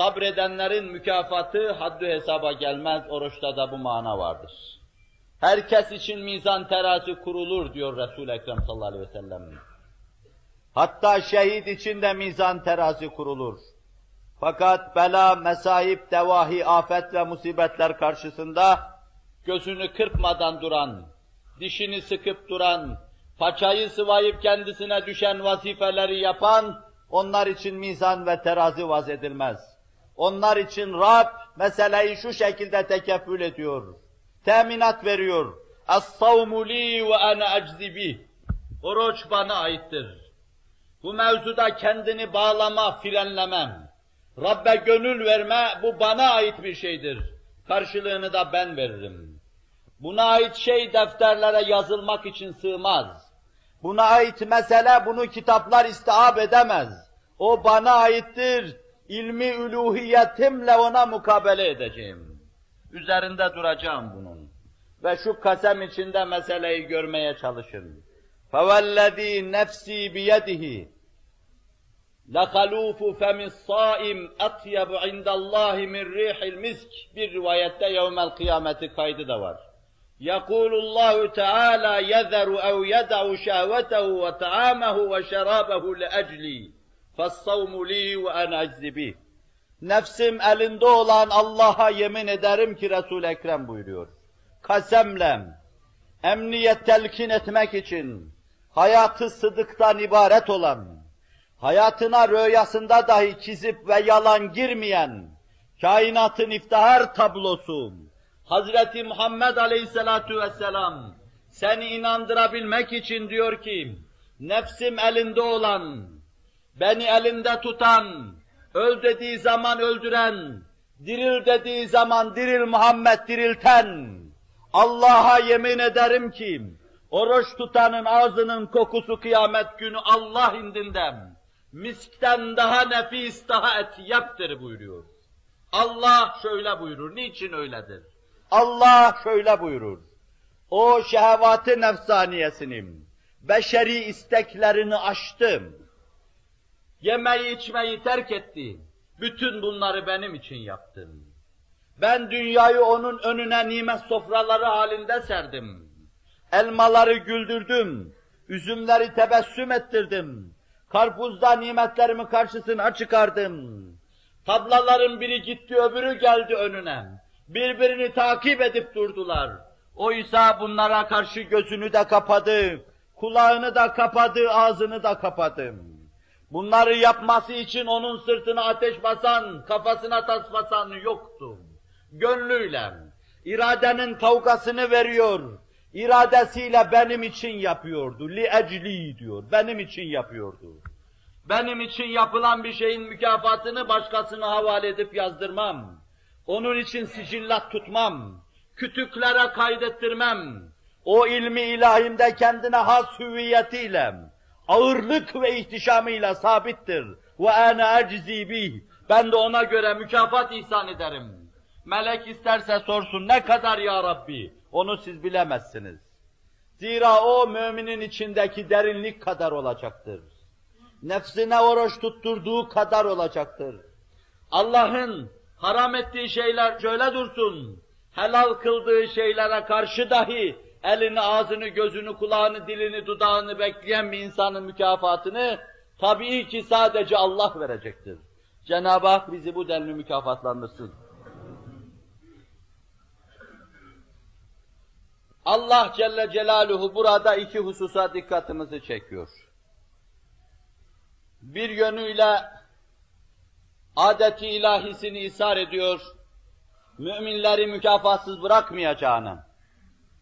Sabredenlerin mükafatı haddü hesaba gelmez, oruçta da bu mana vardır. Herkes için mizan terazi kurulur diyor Resul-i Ekrem sallallahu aleyhi ve sellem. Hatta şehit için de mizan terazi kurulur. Fakat bela, mesaip, devahi, afet ve musibetler karşısında gözünü kırpmadan duran, dişini sıkıp duran, paçayı sıvayıp kendisine düşen vazifeleri yapan, onlar için mizan ve terazi vaz edilmez. Onlar için Rab meseleyi şu şekilde tekeffül ediyor, teminat veriyor. Es-savmu li ve ana eczi bih. Oruç bana aittir. Bu mevzuda kendini bağlama, frenlemem. Rabbe gönül verme, bu bana ait bir şeydir. Karşılığını da ben veririm. Buna ait şey defterlere yazılmak için sığmaz. Buna ait mesele, bunu kitaplar istihab edemez. O bana aittir, ilmi üluhiyetimle ona mukabele edeceğim. Üzerinde duracağım bunun. Ve şu kasem içinde meseleyi görmeye çalışın. فَوَالَّذ۪ي نَفْس۪ي بِيَدِهِ لَخَلُوفُ فَمِ الصَّائِمْ اَطْيَبُ عِنْدَ اللّٰهِ مِنْ رِيحِ الْمِسْكِ. Bir rivayette yevmel kıyameti kaydı da var. يَقُولُ اللّٰهُ تَعَالَى يَذَرُ اَوْ يَدَعُ شَهْوَتَهُ وَطَعَامَهُ وَشَرَابَهُ لَأَجْلِي فَالصَّوْمُ لِي وَأَنَا اَجْزِ بِهِ. Nefsim elinde olan Allah'a yemin ederim ki Resul-i Ekrem buyuruyor. Kasemle, emniyet telkin etmek için, hayatı sıdıktan ibaret olan, hayatına rüyasında dahi kizip ve yalan girmeyen, kainatın iftihar tablosu, Hazreti Muhammed Aleyhisselatu Vesselam, seni inandırabilmek için diyor ki, nefsim elinde olan, beni elinde tutan, öl dediği zaman öldüren, diril dediği zaman diril Muhammed dirilten, Allah'a yemin ederim ki, oruç tutanın ağzının kokusu kıyamet günü Allah indinden, miskten daha nefis, daha etyaptır buyuruyor. Allah şöyle buyurur, niçin öyledir? Allah şöyle buyurur, o şehvat-ı nefsaniyesinin, beşeri isteklerini aştım, yemeği içmeyi terk etti, bütün bunları benim için yaptım. Ben dünyayı onun önüne nimet sofraları halinde serdim. Elmaları güldürdüm, üzümleri tebessüm ettirdim. Karpuzda nimetlerimi karşısına çıkardım. Tablaların biri gitti, öbürü geldi önüne. Birbirini takip edip durdular. Oysa bunlara karşı gözünü de kapadı, kulağını da kapadı, ağzını da kapadı. Bunları yapması için onun sırtına ateş basan, kafasına tas basan yoktu. Gönlüyle, iradenin kavgasını veriyor, iradesiyle benim için yapıyordu. Li ecli diyor, benim için yapıyordu. Benim için yapılan bir şeyin mükafatını başkasına havale edip yazdırmam. Onun için sicillat tutmam, kütüklere kaydettirmem. O ilmi ilahimde kendine has hüviyetiyle, ağırlık ve ihtişamıyla sabittir. Ve ana eczi bih. Ben de ona göre mükafat ihsan ederim. Melek isterse sorsun, ne kadar ya Rabbi? Onu siz bilemezsiniz. Zira o müminin içindeki derinlik kadar olacaktır. Nefsine oruç tutturduğu kadar olacaktır. Allah'ın haram ettiği şeyler şöyle dursun, helal kıldığı şeylere karşı dahi elini, ağzını, gözünü, kulağını, dilini, dudağını bekleyen bir insanın mükafatını tabii ki sadece Allah verecektir. Cenab-ı Hak bizi bu denli mükafatlandırsın. Allah Celle Celaluhu burada iki hususa dikkatimizi çekiyor. Bir yönüyle adeti ilahisini ishar ediyor, müminleri mükafatsız bırakmayacağını,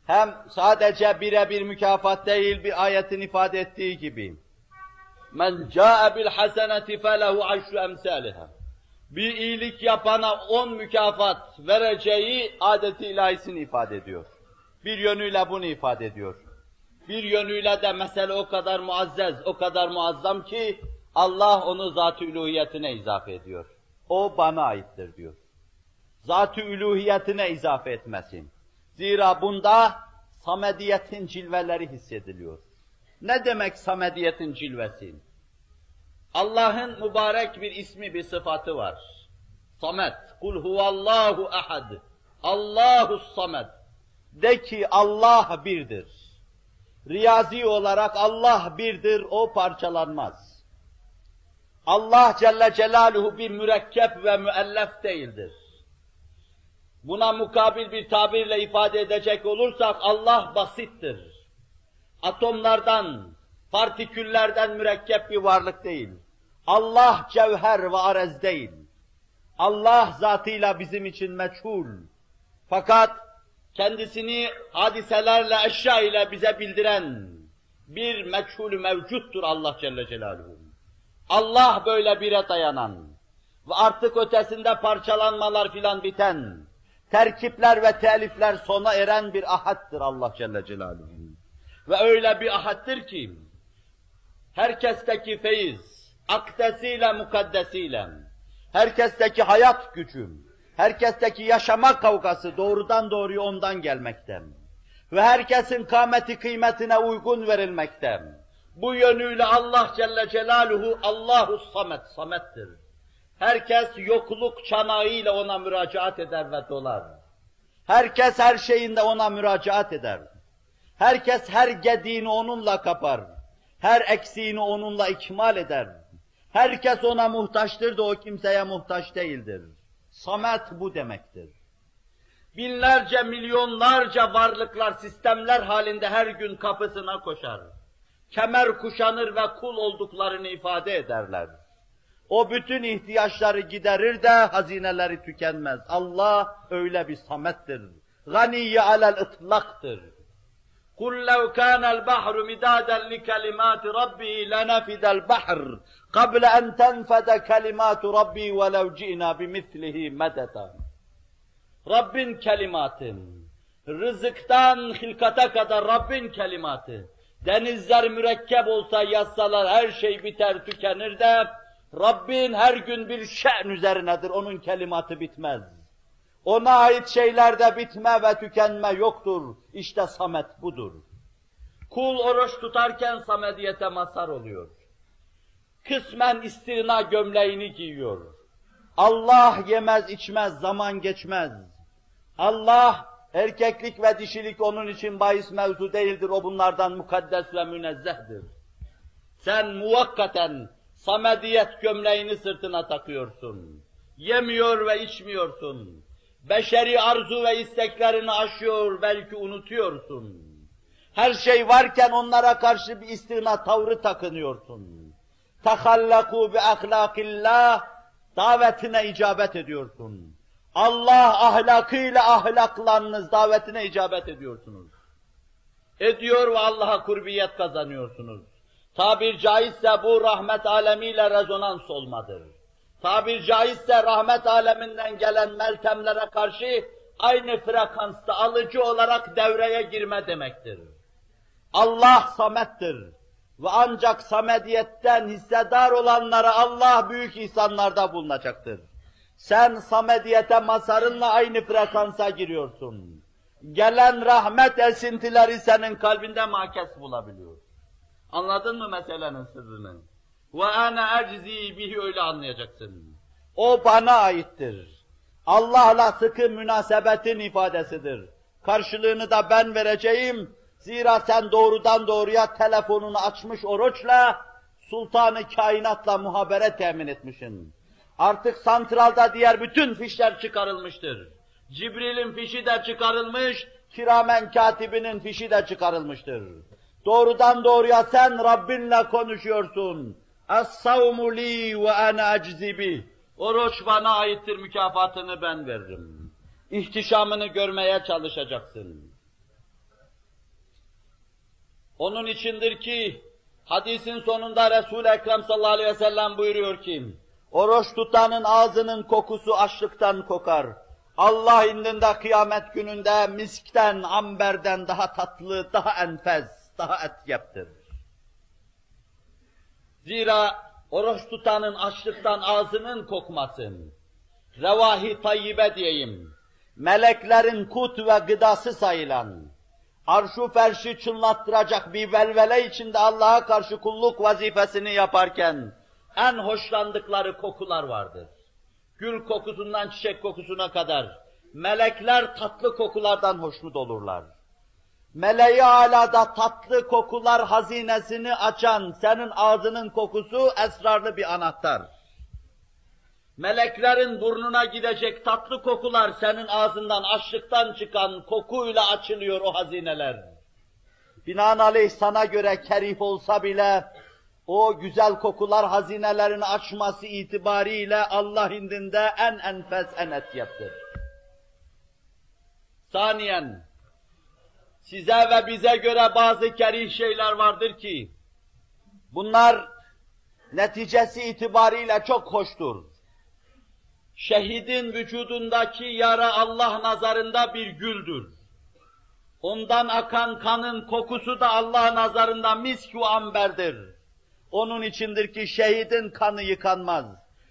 hem sadece birebir mükafat değil, bir ayetin ifade ettiği gibi, men ca'e bil haseneti felehu aşru emsaliha. Bir iyilik yapana 10 mükafat vereceği adeti ilahisini ifade ediyor. Bir yönüyle bunu ifade ediyor. Bir yönüyle de mesele o kadar muazzez, o kadar muazzam ki Allah onu zat-ı üluhiyetine izafe ediyor. O bana aittir diyor. Zat-ı üluhiyetine izafe etmesin. Zira bunda samediyetin cilveleri hissediliyor. Ne demek samediyetin cilvesi? Allah'ın mübarek bir ismi, bir sıfatı var. Samet. Kul huvallahu ahad. Allahus samet. De ki Allah birdir. Riyazi olarak Allah birdir, o parçalanmaz. Allah Celle Celaluhu bir mürekkep ve müellef değildir. Buna mukabil bir tabirle ifade edecek olursak Allah basittir. Atomlardan, partiküllerden mürekkep bir varlık değil. Allah cevher ve arez değil. Allah zatıyla bizim için meçhul. Fakat kendisini hadiselerle, eşya ile bize bildiren bir meçhul mevcuttur Allah Celle Celaluhu. Allah böyle bire dayanan ve artık ötesinde parçalanmalar filan biten, terkipler ve telifler sona eren bir ahattır Allah Celle Celaluhu. Ve öyle bir ahattır ki, herkesteki feyiz, akdesiyle mukaddesiyle, herkesteki hayat gücü, herkesteki yaşama kavgası doğrudan doğruya ondan gelmekte. Ve herkesin kâmeti kıymetine uygun verilmekte. Bu yönüyle Allah Celle Celaluhu Allahu Samet, Samet'tir. Herkes yokluk çanağıyla ona müracaat eder ve dolar. Herkes her şeyinde ona müracaat eder. Herkes her gediğini onunla kapar. Her eksiğini onunla ikmal eder. Herkes ona muhtaçtır da o kimseye muhtaç değildir. Samet bu demektir. Binlerce, milyonlarca varlıklar, sistemler halinde her gün kapısına koşar. Kemer kuşanır ve kul olduklarını ifade ederler. O bütün ihtiyaçları giderir de hazineleri tükenmez. Allah öyle bir samettir. Ganiyye alel ıtlaktır. قُلْ لَوْ كَانَ الْبَحْرُ مِدَادًا لِكَلِمَاتِ رَبِّي لَنَفِدَ الْبَحْرُ قَبْلَ أَنْ تَنْفَدَ كَلِمَاتُ رَبِّي وَلَوْ جِئْنَا بِمِثْلِهِ مَدَدًا. Rabbin kelimatı, rızıktan hilkata kadar Rabbin kelimatı, denizler mürekkep olsa yazsalar her şey biter tükenir de, Rabbin her gün bir şe'n üzerinedir, onun kelimatı bitmez. Ona ait şeylerde bitme ve tükenme yoktur. İşte samet budur. Kul oruç tutarken samediyete mazhar oluyor. Kısmen istina gömleğini giyiyor. Allah yemez içmez, zaman geçmez. Allah, erkeklik ve dişilik onun için bahis mevzu değildir, o bunlardan mukaddes ve münezzehtir. Sen muvakkaten samediyet gömleğini sırtına takıyorsun. Yemiyor ve içmiyorsun. Beşeri arzu ve isteklerini aşıyor, belki unutuyorsun. Her şey varken onlara karşı bir istina tavrı takınıyorsun. تَخَلَّقُوا بِأَخْلَاقِ اللّٰهِ davetine icabet ediyorsun. Allah ahlakıyla ahlaklanınız davetine icabet ediyorsunuz. Ediyor ve Allah'a kurbiyet kazanıyorsunuz. Tabir caizse bu rahmet alemiyle rezonans olmadır. Tabir caizse rahmet aleminden gelen meltemlere karşı aynı frekansta alıcı olarak devreye girme demektir. Allah samettir ve ancak samediyetten hissedar olanlara Allah büyük ihsanlarda bulunacaktır. Sen samediyete mazharınla aynı frekansa giriyorsun. Gelen rahmet esintileri senin kalbinde makes bulabiliyor. Anladın mı meselenin sırrını? وَاَنَا اَجْزِي bihi öyle anlayacaksın. O bana aittir. Allah'la sıkı münasebetin ifadesidir. Karşılığını da ben vereceğim. Zira sen doğrudan doğruya telefonunu açmış oruçla, Sultan-ı Kainat'la muhabere temin etmişsin. Artık santralda diğer bütün fişler çıkarılmıştır. Cibril'in fişi de çıkarılmış, Kiramen Katibinin fişi de çıkarılmıştır. Doğrudan doğruya sen Rabbinle konuşuyorsun. Es-savmu li ve ana eczi bih. Oruç bana aittir, mükafatını ben veririm. İhtişamını görmeye çalışacaksın. Onun içindir ki hadisin sonunda Resul-i Ekrem sallallahu aleyhi ve sellem buyuruyor ki, oruç tutanın ağzının kokusu açlıktan kokar. Allah indinde kıyamet gününde miskten, amberden daha tatlı, daha enfez, daha etyeptir. Zira oruç tutanın açlıktan ağzının kokması, revahi tayyibe diyeyim, meleklerin kut ve gıdası sayılan, arş-ı ferşi çınlattıracak bir velvele içinde Allah'a karşı kulluk vazifesini yaparken en hoşlandıkları kokular vardır. gül kokusundan çiçek kokusuna kadar, melekler tatlı kokulardan hoşnut olurlar. Meleği alada tatlı kokular hazinesini açan senin ağzının kokusu esrarlı bir anahtar. Meleklerin burnuna gidecek tatlı kokular senin ağzından, açlıktan çıkan kokuyla açılıyor o hazineler. Binaenaleyh sana göre kerih olsa bile, o güzel kokular hazinelerini açması itibariyle Allah indinde en enfes, en etyaptır. Saniyen, size ve bize göre bazı kerih şeyler vardır ki, bunlar neticesi itibariyle çok hoştur. Şehidin vücudundaki yara Allah nazarında bir güldür. Ondan akan kanın kokusu da Allah nazarında misk-u amberdir. Onun içindir ki şehidin kanı yıkanmaz,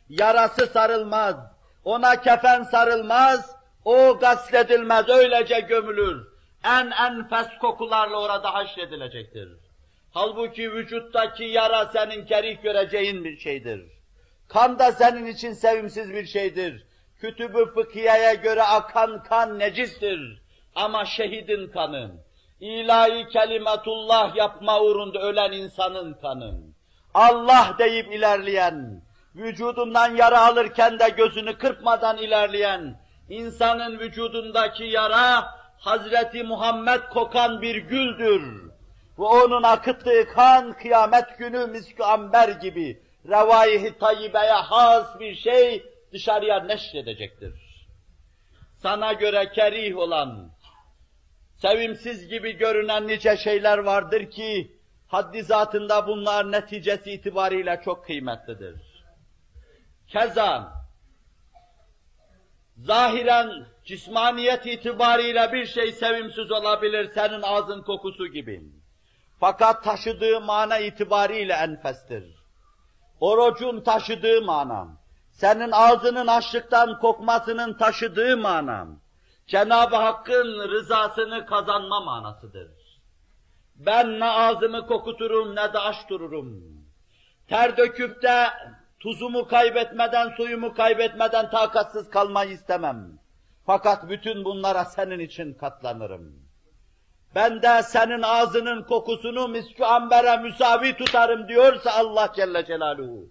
yarası sarılmaz, ona kefen sarılmaz, o gasledilmez, öylece gömülür. En enfes kokularla orada haşredilecektir. Halbuki vücuttaki yara senin kerih göreceğin bir şeydir. Kan da senin için sevimsiz bir şeydir. Kütüb-ü fıkhiyeye göre akan kan necistir. Ama şehidin kanı, ilahi kelimetullah yapma uğrunda ölen insanın kanı, Allah deyip ilerleyen, vücudundan yara alırken de gözünü kırpmadan ilerleyen, insanın vücudundaki yara, Hazreti Muhammed kokan bir güldür. Ve onun akıttığı kan, kıyamet günü misk-i amber gibi, revâih-i tayyibeye has bir şey dışarıya neşredecektir. Sana göre kerih olan, sevimsiz gibi görünen nice şeyler vardır ki, haddi zatında bunlar neticesi itibariyle çok kıymetlidir. Keza, zahiren cismaniyet itibariyle bir şey sevimsiz olabilir, senin ağzın kokusu gibi. Fakat taşıdığı mana itibariyle enfestir. Orucun taşıdığı mana, senin ağzının açlıktan kokmasının taşıdığı mana, Cenab-ı Hakk'ın rızasını kazanma manasıdır. Ben ne ağzımı kokuturum ne de aç dururum. Ter döküp de tuzumu kaybetmeden, suyumu kaybetmeden takatsız kalmayı istemem. Fakat bütün bunlara senin için katlanırım. Ben de senin ağzının kokusunu misk-i ambere müsavi tutarım diyorsa Allah Celle Celaluhu,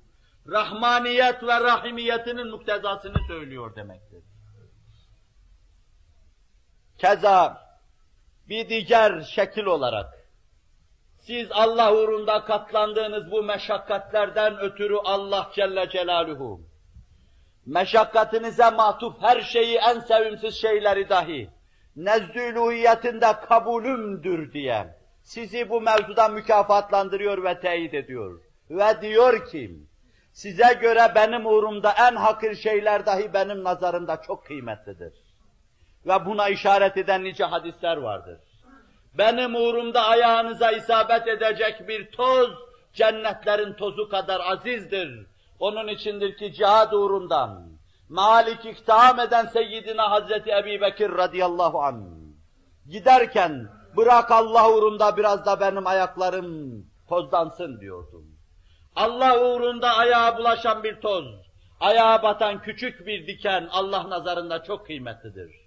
rahmaniyet ve rahimiyetinin muktezasını söylüyor demektir. Keza bir diğer şekil olarak, siz Allah uğrunda katlandığınız bu meşakkatlerden ötürü Allah Celle Celaluhu, meşakkatinize matuf her şeyi, en sevimsiz şeyleri dahi, nezdü uluhiyetinde kabulümdür diye, sizi bu mevzuda mükafatlandırıyor ve teyit ediyor. Ve diyor ki, size göre benim uğrumda en hakir şeyler dahi benim nazarımda çok kıymetlidir. Ve buna işaret eden nice hadisler vardır. Benim uğrumda ayağınıza isabet edecek bir toz, cennetlerin tozu kadar azizdir. Onun içindir ki cihad uğrundan, Malik iktiham eden Seyyidina Hazreti Ebu Bekir radıyallahu anh, giderken bırak Allah uğrunda biraz da benim ayaklarım tozlansın diyordum. Allah uğrunda ayağa bulaşan bir toz, ayağa batan küçük bir diken Allah nazarında çok kıymetlidir.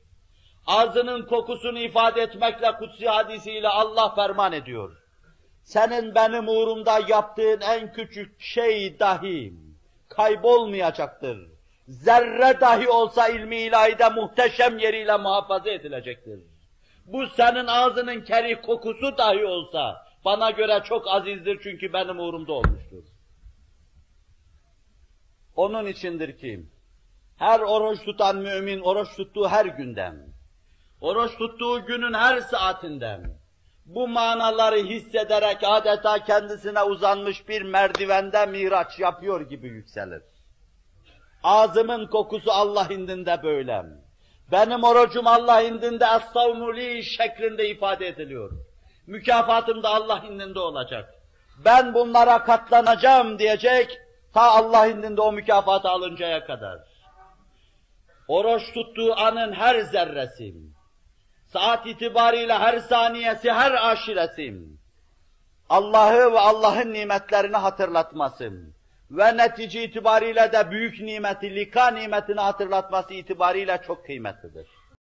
Ağzının kokusunu ifade etmekle kutsi hadisiyle Allah ferman ediyor. Senin benim uğrumda yaptığın en küçük şey dahi kaybolmayacaktır. Zerre dahi olsa ilmi ilahide muhteşem yeriyle muhafaza edilecektir. Bu senin ağzının kerih kokusu dahi olsa bana göre çok azizdir çünkü benim uğrumda olmuştur. Onun içindir ki her oruç tutan mümin oruç tuttuğu her günden, oruç tuttuğu günün her saatinden bu manaları hissederek adeta kendisine uzanmış bir merdivende miraç yapıyor gibi yükselir. Ağzımın kokusu Allah indinde böyle. Benim orucum Allah indinde es-savmu li şeklinde ifade ediliyor. Mükafatım da Allah indinde olacak. Ben bunlara katlanacağım diyecek, ta Allah indinde o mükafatı alıncaya kadar. Oruç tuttuğu anın her zerresi, saat itibariyle her saniyesi, her aşiresi, Allah'ı ve Allah'ın nimetlerini hatırlatması, ve netice itibariyle de büyük nimeti, lika nimetini hatırlatması itibariyle çok kıymetlidir.